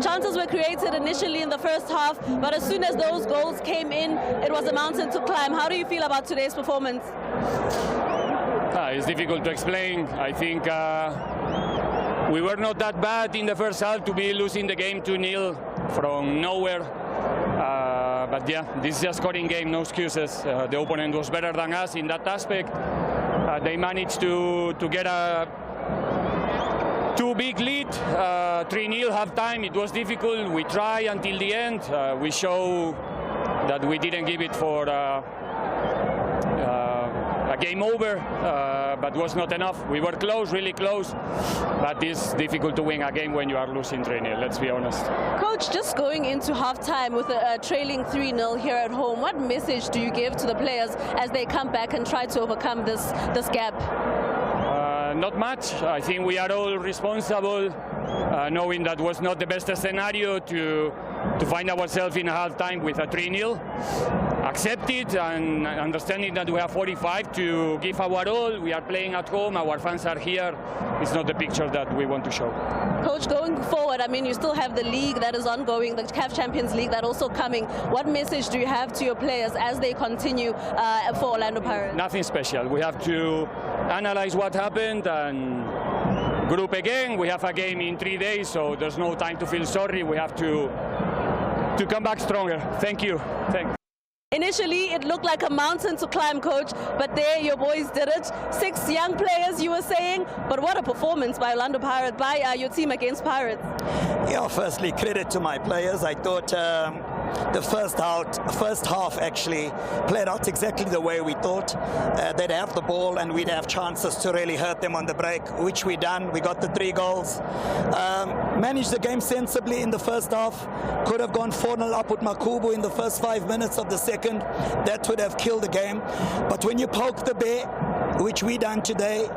Chances were created initially in the first half, but as soon as those goals came in, it was a mountain to climb. How do you feel about today's performance? It's difficult to explain. I think we were not that bad in the first half to be losing the game 2-0 from nowhere. But yeah, this is a scoring game, no excuses. The opponent was better than us in that aspect. They managed to get a two big lead, 3-0 half time. It was difficult. We tried until the end. We show that we didn't give it for a game over, but was not enough. We were close, really close, but it's difficult to win a game when you are losing 3-0, let's be honest. Coach, just going into halftime with a trailing 3-0 here at home, what message do you give to the players as they come back and try to overcome this gap? Not much. I think we are all responsible, knowing that was not the best scenario to find ourselves in a half-time with a 3-0. Accept it and understanding that we have 45 to give our all. We are playing at home, our fans are here. It's not the picture that we want to show. Coach, going forward, I mean, you still have the league that is ongoing, the CAF Champions League that also coming. What message do you have to your players as they continue for Orlando Pirates? Nothing special. We have to analyze what happened and group again. We have a game in 3 days, so there's no time to feel sorry. We have to come back stronger. Thank you. Thanks. Initially, it looked like a mountain to climb, Coach, but there your boys did it. 6 young players, you were saying, but what a performance by Orlando Pirates, by your team against Pirates. Yeah, firstly, credit to my players. I thought the first half actually played out exactly the way we thought. They'd have the ball and we'd have chances to really hurt them on the break, which we done. We got the 3 goals. Managed the game sensibly in the first half. Could have gone 4-0 up with Makubu in the first 5 minutes of the second. That would have killed the game. But when you poke the bear, which we done today,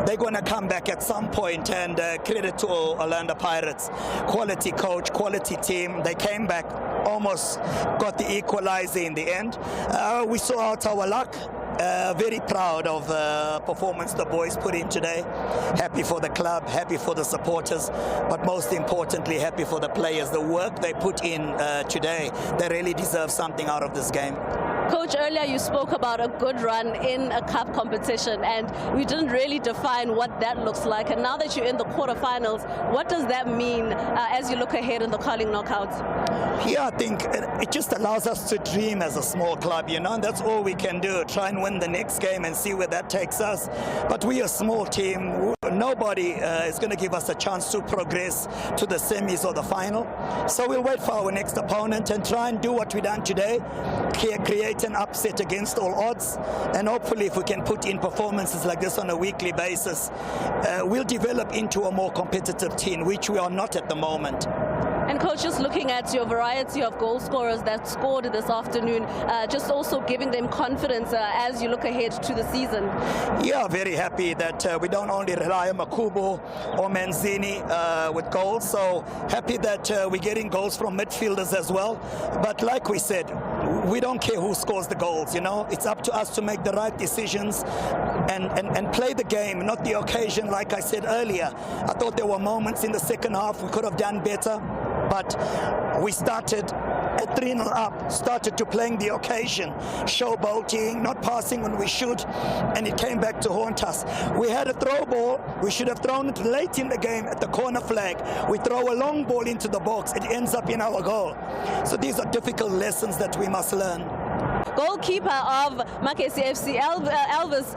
they're going to come back at some point, and credit to Orlando Pirates. Quality coach, quality team. They came back, almost got the equalizer in the end. We saw out our luck. Very proud of the performance the boys put in today. Happy for the club, happy for the supporters, but most importantly, happy for the players. The work they put in today, they really deserve something out of this game. Coach, earlier you spoke about a good run in a cup competition, and we didn't really define what that looks like. And now that you're in the quarterfinals, what does that mean as you look ahead in the curling knockouts? Yeah, I think it just allows us to dream as a small club, you know, and that's all we can do. Try and win the next game and see where that takes us. But we're a small team. Nobody is going to give us a chance to progress to the semis or the final. So we'll wait for our next opponent and try and do what we done today, create an upset against all odds, and hopefully if we can put in performances like this on a weekly basis, we'll develop into a more competitive team, which we are not at the moment. And Coach, just looking at your variety of goal scorers that scored this afternoon, just also giving them confidence as you look ahead to the season. Yeah, very happy that we don't only rely on Makubu or Manzini with goals, so happy that we're getting goals from midfielders as well. But like we said, we don't care who scores the goals, you know. It's up to us to make the right decisions and play the game, not the occasion. Like I said earlier, I thought there were moments in the second half we could have done better, but we started at 3-0 up, started to playing the occasion, showboating, not passing when we should, and it came back to haunt us. We had a throw ball, we should have thrown it late in the game at the corner flag. We throw a long ball into the box, it ends up in our goal. So these are difficult lessons that we must learn. Goalkeeper of Magesi FC, Elvis,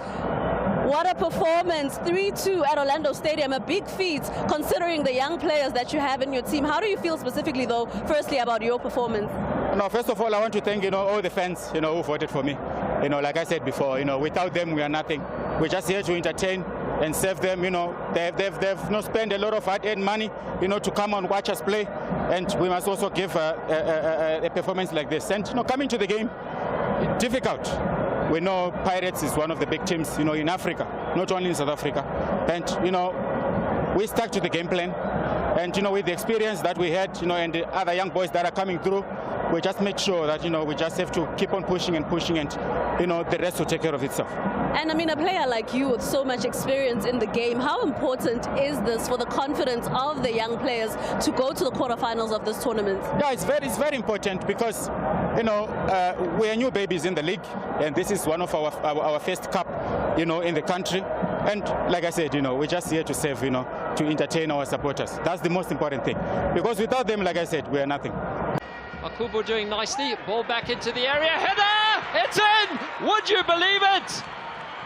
what a performance, 3-2 at Orlando Stadium, a big feat considering the young players that you have in your team. How do you feel specifically though, firstly about your performance? No, first of all, I want to thank, all the fans, who voted for me. Like I said before, without them we are nothing. We're just here to entertain and serve them. They've not spent a lot of hard-earned money, to come and watch us play, and we must also give a performance like this. And coming to the game, difficult. We know Pirates is one of the big teams, in Africa, not only in South Africa. And, we stuck to the game plan. And, with the experience that we had, and the other young boys that are coming through, we just make sure that, we just have to keep on pushing and pushing, and, the rest will take care of itself. And I mean, a player like you with so much experience in the game, how important is this for the confidence of the young players to go to the quarterfinals of this tournament? Yeah, it's very important because, you know, we are new babies in the league, and this is one of our first cup, you know, in the country. And like I said, you know, we're just here to serve, you know, to entertain our supporters. That's the most important thing. Because without them, like I said, we are nothing. Makubu doing nicely. Ball back into the area. Header! It's in! Would you believe it?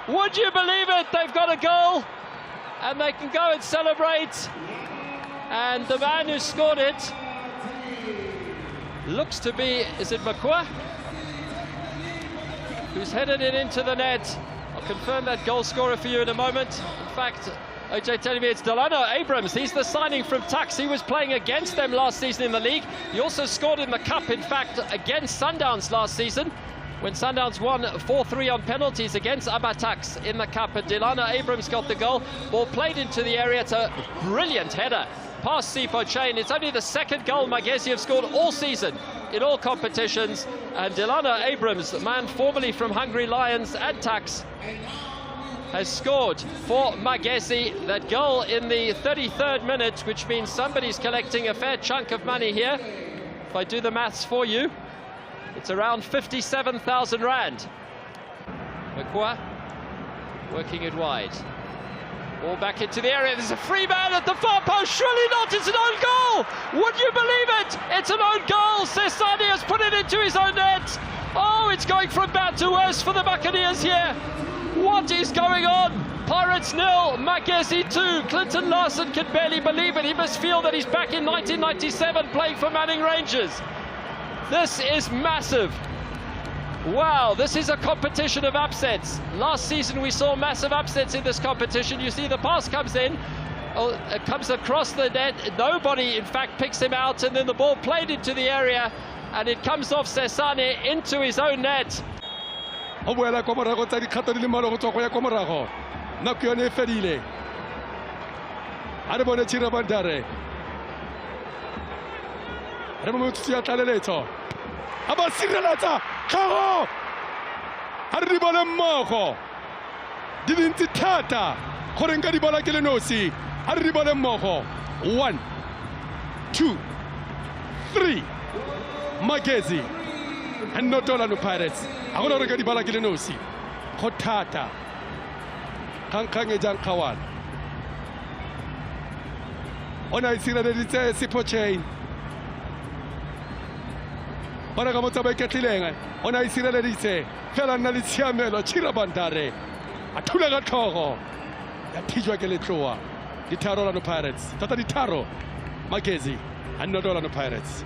Would you believe it? They've got a goal and they can go and celebrate. And the man who scored it looks to be, is it Makua? Who's headed it into the net. I'll confirm that goal scorer for you in a moment. In fact, OJ telling me it's Delano Abrams. He's the signing from Tuks. He was playing against them last season in the league. He also scored in the cup, in fact, against Sundowns last season, when Sundowns won 4-3 on penalties against Abatuks in the cup. And Delano Abrams got the goal. Ball played into the area. It's a brilliant header past Sipho Chain. It's only the second goal Magesi have scored all season in all competitions. And Delano Abrams, the man formerly from Hungry Lions and Tuks, has scored for Magesi. That goal in the 33rd minute, which means somebody's collecting a fair chunk of money here. If I do the maths for you, it's around 57,000 rand. Makua working it wide. Ball back into the area. There's a free man at the far post. Surely not. It's an own goal. Would you believe it? It's an own goal. Sesani has put it into his own net. Oh, it's going from bad to worse for the Buccaneers here. What is going on? Pirates 0, Magesi 2. Clinton Larson can barely believe it. He must feel that he's back in 1997 playing for Manning Rangers. This is massive. Wow, this is a competition of upsets. Last season we saw massive upsets in this competition. You see the pass comes in, it comes across the net. Nobody, in fact, picks him out, and then the ball played into the area, and it comes off Sesane into his own net. O boela kwa morago tsa dikgato di le mmalwa go tswa go ya kwa morago. Nako yone e fedile. A re bone Chira Bandare. Re mo motho ya tlaleletso. A ba sireletsa kgago. A re di bole mmogo. Di dintsi thata gore nka di bola ke le nosi. A re di bole mmogo. 1 2 3 Magesi and not Orlando Pirates. I want to get the ball again. No, see, Kotata, Kankange Jankawan. On I see that it's a Sipho Chain. On I come to make a tilling. On I see that it's a Felanalicia Melo, Chirabandare, a Tulaga Toro, a Tijua Geletroa, the Taro Orlando Pirates, Tata di Taro, Magesi, and not Orlando Pirates.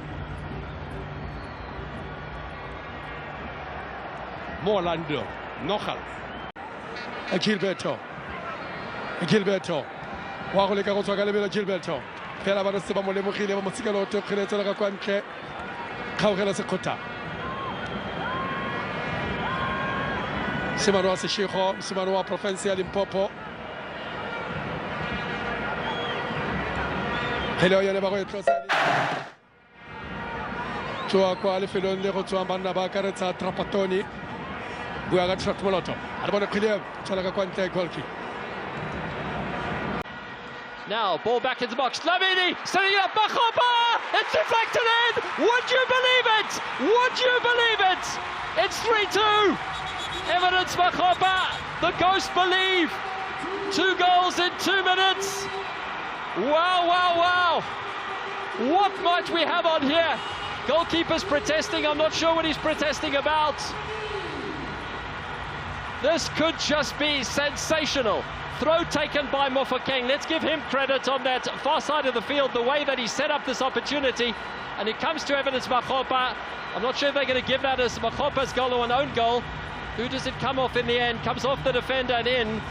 Morlando, Nochal, Gilberto, Wagoleka Rosagalebela Gilberto, Felavana Sebamole Mokile, Mosigalo, Creator Quanche, Kaugela Sekota, Simanoa Seshiho, Simanoa Provincial in Popo, Hello Yanaba Trosali, Tua Qualifilon, the Rotuambana Bacaret, Trapatoni. We are at Moloto. I want to clear Chalaka goal kick. Now, ball back in the box. Lamini setting up Makhopa! It's deflected in! Would you believe it? Would you believe it? It's 3-2. Evidence Makhopa. The ghost believe. 2 goals in 2 minutes. Wow, wow, wow. What might we have on here? Goalkeeper's protesting. I'm not sure what he's protesting about. This could just be sensational. Throw taken by Mofokeng. Let's give him credit on that far side of the field, the way that he set up this opportunity. And it comes to Evidence Makhopa. I'm not sure if they're going to give that as Makhopa's goal or an own goal. Who does it come off in the end? Comes off the defender and in.